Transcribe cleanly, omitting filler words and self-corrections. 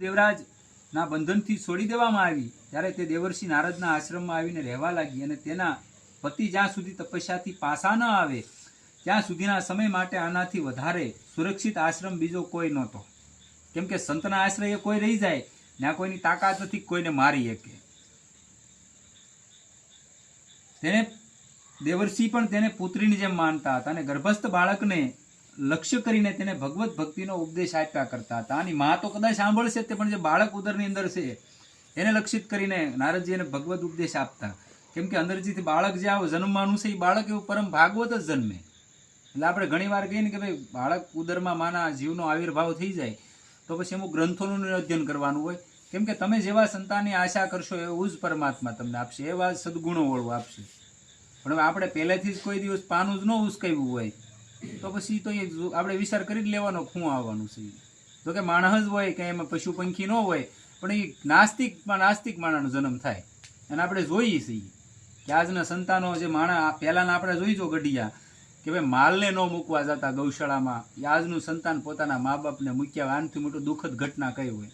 દેવરાજના બંધનથી છોડી દેવામાં આવી ત્યારે તે દેવર્ષિ નારદના આશ્રમમાં આવીને રહેવા લાગી અને તેના પતિ જ્યાં સુધી તપસ્યાથી પાછા ન આવે ત્યાં સુધીના સમય માટે આનાથી વધારે સુરક્ષિત આશ્રમ બીજો કોઈ નહોતો. કેમ કે સંતના આશ્રય કોઈ રહી જાય ત્યાં કોઈની તાકાત નથી કોઈને મારી શકે. તેને દેવર્ષિ પણ તેને પુત્રીની જેમ માનતા હતા અને ગર્ભસ્થ બાળકને લક્ષ્ય કરીને તેને ભગવત ભક્તિનો ઉપદેશ આપ્યા કરતા હતા. આની માં તો કદાચ સાંભળશે તે પણ જે બાળક ઉદરની અંદર છે એને લક્ષિત કરીને નારદજી એને ભગવત ઉપદેશ આપતા. કેમ કે અંદરજીથી બાળક જે આવો જન્મવાનું છે એ બાળક એવું પરમ ભાગવત જ જન્મે. એટલે આપણે ઘણી વાર કહીએ ને કે ભાઈ બાળક ઉદરમાં માના જીવનો આવિર્ભાવ થઈ જાય તો પછી અમુક ગ્રંથોનું અધ્યયન કરવાનું હોય. કેમ કે તમે જેવા સંતાનની આશા કરશો એવું જ પરમાત્મા તમને આપશે, એવા સદગુણો વાળું આપશે. પણ હવે આપણે પહેલેથી જ કોઈ દિવસ પાનું જ ન ઉસકાવ્યું હોય તો પછી તો એ આપણે વિચાર કરી જ લેવાનો શું આવવાનું છે. જો કે માણસ જ હોય કે એમાં પશુ પંખી ન હોય પણ એ નાસ્તિક માણસનો જન્મ થાય. અને આપણે જોઈએ છીએ કે આજના સંતાનો જે માણસ પહેલાના આપણે જોઈજો ગઢિયા કે ભાઈ માલને ન મૂકવા જતા ગૌશાળામાં, આજનું સંતાન પોતાના મા બાપને મૂક્યા. આનાથી મોટું દુઃખદ ઘટના કઈ હોય?